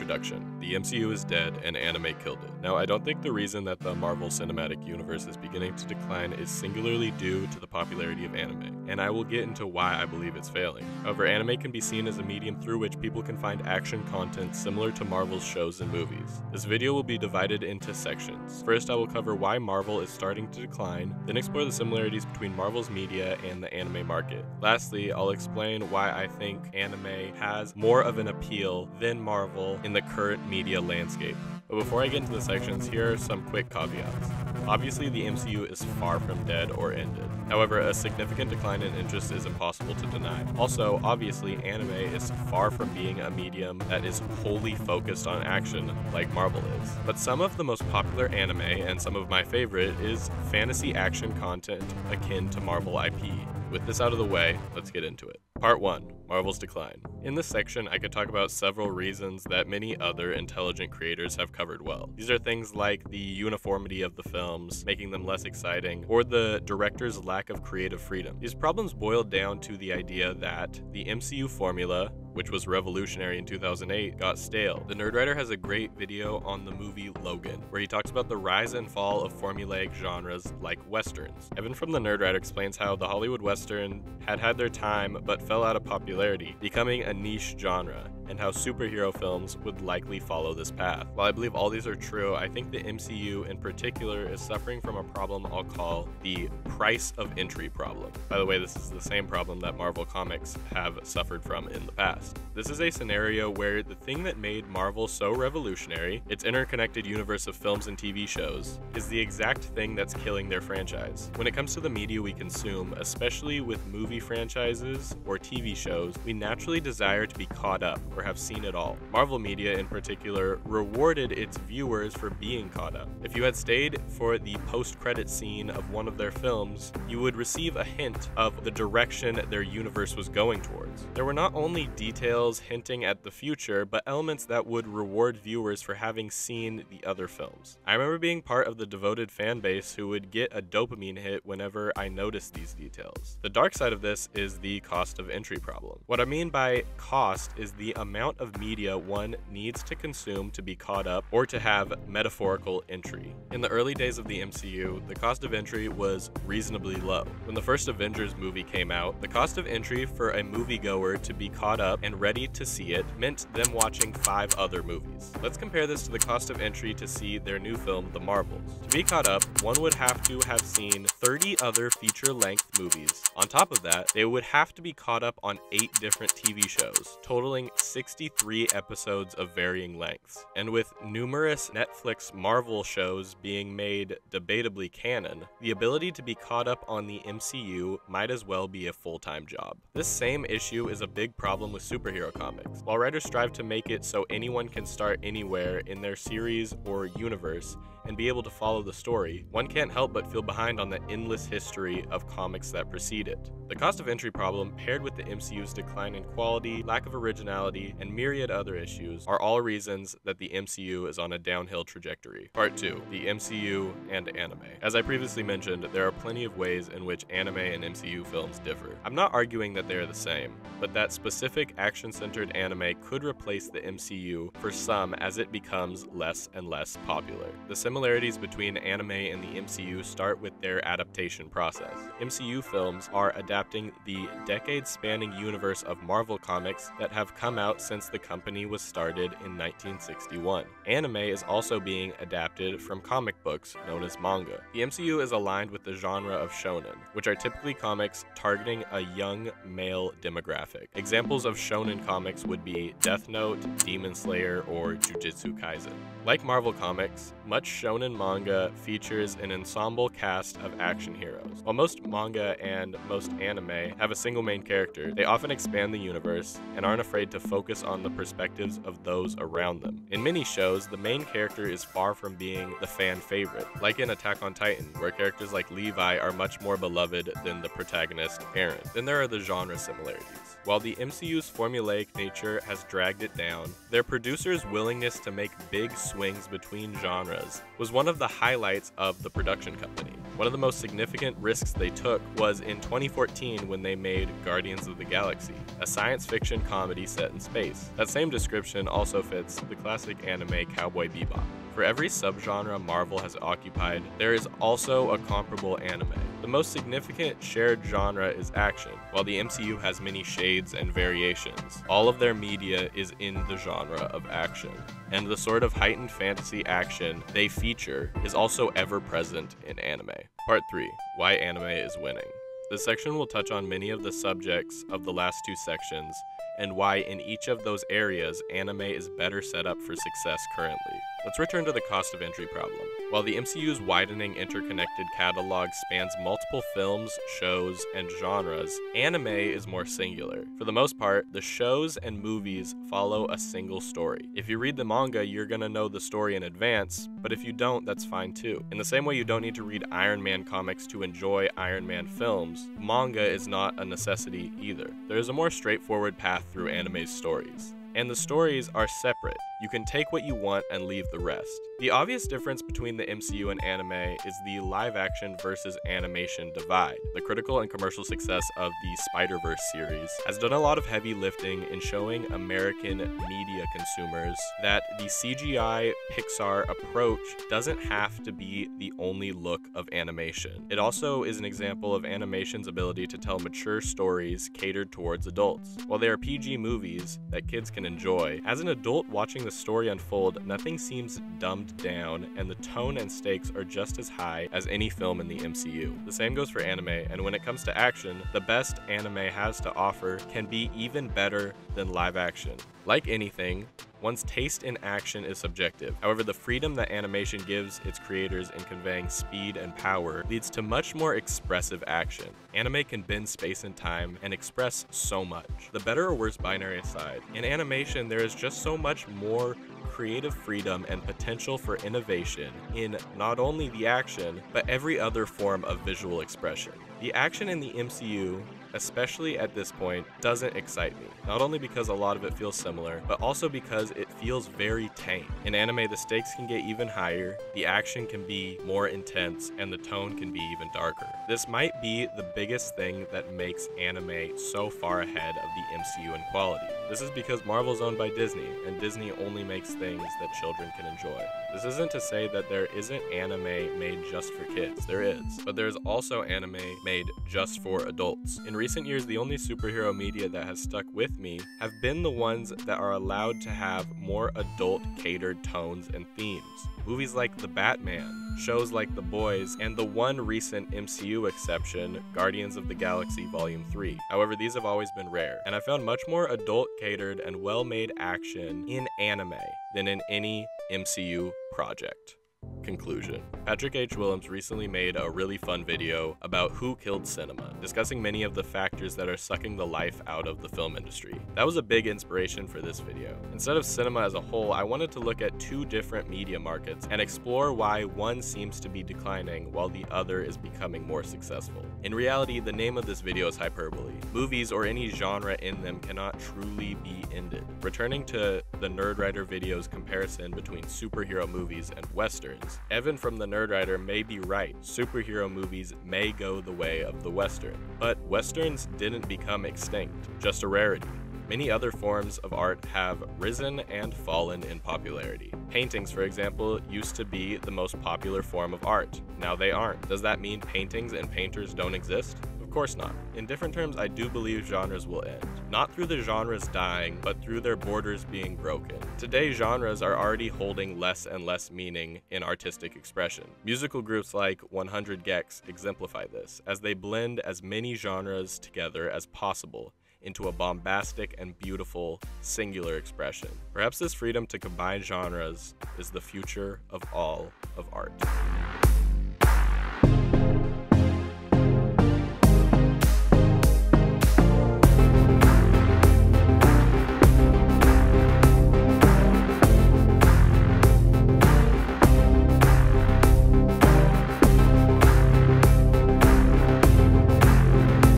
introduction. The MCU is dead and anime killed it. Now, I don't think the reason that the Marvel Cinematic Universe is beginning to decline is singularly due to the popularity of anime, and I will get into why I believe it's failing. However, anime can be seen as a medium through which people can find action content similar to Marvel's shows and movies. This video will be divided into sections. First, I will cover why Marvel is starting to decline, then explore the similarities between Marvel's media and the anime market. Lastly, I'll explain why I think anime has more of an appeal than Marvel in the current media landscape. But before I get into the sections, here are some quick caveats. Obviously, the MCU is far from dead or ended. However, a significant decline in interest is impossible to deny. Also, obviously, anime is far from being a medium that is wholly focused on action like Marvel is. But some of the most popular anime, and some of my favorite, is fantasy action content akin to Marvel IP. With this out of the way, let's get into it. Part 1. Marvel's decline. In this section, I could talk about several reasons that many other intelligent creators have covered well. These are things like the uniformity of the films, making them less exciting, or the director's lack of creative freedom. These problems boiled down to the idea that the MCU formula, which was revolutionary in 2008, got stale. The Nerdwriter has a great video on the movie Logan, where he talks about the rise and fall of formulaic genres like westerns. Evan from the Nerdwriter explains how the Hollywood western had their time but fell out of popularity, becoming a niche genre, and how superhero films would likely follow this path. While I believe all these are true, I think the MCU in particular is suffering from a problem I'll call the price of entry problem. By the way, this is the same problem that Marvel Comics have suffered from in the past. This is a scenario where the thing that made Marvel so revolutionary, its interconnected universe of films and TV shows, is the exact thing that's killing their franchise. When it comes to the media we consume, especially with movie franchises or TV shows, we naturally desire to be caught up or have seen it all. Marvel media in particular rewarded its viewers for being caught up. If you had stayed for the post-credit scene of one of their films, you would receive a hint of the direction their universe was going towards. There were not only details hinting at the future, but elements that would reward viewers for having seen the other films. I remember being part of the devoted fan base who would get a dopamine hit whenever I noticed these details. The dark side of this is the cost of entry problem. What I mean by cost is the amount of media one needs to consume to be caught up or to have metaphorical entry. In the early days of the MCU, the cost of entry was reasonably low. When the first Avengers movie came out, the cost of entry for a moviegoer to be caught up and ready to see it meant them watching 5 other movies. Let's compare this to the cost of entry to see their new film, The Marvels. To be caught up, one would have to have seen 30 other feature-length movies. On top of that, they would have to be caught up on 8 different TV shows, totaling 63 episodes of varying lengths. And with numerous Netflix Marvel shows being made debatably canon, the ability to be caught up on the MCU might as well be a full-time job. This same issue is a big problem with superhero comics. While writers strive to make it so anyone can start anywhere in their series or universe and be able to follow the story, one can't help but feel behind on the endless history of comics that precede it. The cost of entry problem, paired with the MCU's decline in quality, lack of originality, and myriad other issues, are all reasons that the MCU is on a downhill trajectory. Part 2. The MCU and anime. As I previously mentioned, there are plenty of ways in which anime and MCU films differ. I'm not arguing that they are the same, but that specific action-centered anime could replace the MCU for some as it becomes less and less popular. The similarities between anime and the MCU start with their adaptation process. MCU films are adapting the decade-spanning universe of Marvel comics that have come out since the company was started in 1961. Anime is also being adapted from comic books known as manga. The MCU is aligned with the genre of shonen, which are typically comics targeting a young male demographic. Examples of shonen comics would be Death Note, Demon Slayer, or Jujutsu Kaisen. Like Marvel comics, much shonen manga features an ensemble cast of action heroes. While most manga and most anime have a single main character, they often expand the universe and aren't afraid to focus on the perspectives of those around them. In many shows, the main character is far from being the fan favorite, like in Attack on Titan, where characters like Levi are much more beloved than the protagonist Eren. Then there are the genre similarities. While the MCU's formulaic nature has dragged it down, their producers' willingness to make big swings between genres was one of the highlights of the production company. One of the most significant risks they took was in 2014 when they made Guardians of the Galaxy, a science fiction comedy set in space. That same description also fits the classic anime Cowboy Bebop. For every subgenre Marvel has occupied, there is also a comparable anime. The most significant shared genre is action, while the MCU has many shades and variations. All of their media is in the genre of action, and the sort of heightened fantasy action they feature is also ever present in anime. Part 3. Why anime is winning. This section will touch on many of the subjects of the last two sections, and why in each of those areas anime is better set up for success currently. Let's return to the cost of entry problem. While the MCU's widening interconnected catalog spans multiple films, shows, and genres, anime is more singular. For the most part, the shows and movies follow a single story. If you read the manga, you're gonna know the story in advance, but if you don't, that's fine too. In the same way you don't need to read Iron Man comics to enjoy Iron Man films, manga is not a necessity either. There is a more straightforward path through anime's stories. And the stories are separate. You can take what you want and leave the rest. The obvious difference between the MCU and anime is the live action versus animation divide. The critical and commercial success of the Spider-Verse series has done a lot of heavy lifting in showing American media consumers that the CGI Pixar approach doesn't have to be the only look of animation. It also is an example of animation's ability to tell mature stories catered towards adults. While they are PG movies that kids can enjoy, as an adult watching the story unfold, nothing seems dumbed down, and the tone and stakes are just as high as any film in the MCU. The same goes for anime, and when it comes to action, the best anime has to offer can be even better than live action. Like anything, one's taste in action is subjective. However, the freedom that animation gives its creators in conveying speed and power leads to much more expressive action. Anime can bend space and time and express so much. The better or worse binary aside, in animation there is just so much more creative freedom and potential for innovation in not only the action, but every other form of visual expression. The action in the MCU, especially at this point, doesn't excite me. Not only because a lot of it feels similar, but also because it feels very tame. In anime, the stakes can get even higher, the action can be more intense, and the tone can be even darker. This might be the biggest thing that makes anime so far ahead of the MCU in quality. This is because Marvel's owned by Disney, and Disney only makes things that children can enjoy. This isn't to say that there isn't anime made just for kids. There is. But there's also anime made just for adults. In recent years, the only superhero media that has stuck with me have been the ones that are allowed to have more adult-catered tones and themes. Movies like The Batman, shows like The Boys, and the one recent MCU exception, Guardians of the Galaxy Volume 3. However, these have always been rare, and I found much more adult-catered and well-made action in anime than in any MCU project. Conclusion. Patrick H. Willems recently made a really fun video about who killed cinema, discussing many of the factors that are sucking the life out of the film industry. That was a big inspiration for this video. Instead of cinema as a whole, I wanted to look at two different media markets and explore why one seems to be declining while the other is becoming more successful. In reality, the name of this video is hyperbole. Movies or any genre in them cannot truly be ended. Returning to the Nerdwriter video's comparison between superhero movies and westerns, Evan from the Nerdwriter may be right. Superhero movies may go the way of the Western, but Westerns didn't become extinct, just a rarity. Many other forms of art have risen and fallen in popularity. Paintings, for example, used to be the most popular form of art. Now they aren't. Does that mean paintings and painters don't exist? Of course not. In different terms, I do believe genres will end. Not through the genres dying, but through their borders being broken. Today, genres are already holding less and less meaning in artistic expression. Musical groups like 100 gecs exemplify this, as they blend as many genres together as possible into a bombastic and beautiful singular expression. Perhaps this freedom to combine genres is the future of all of art.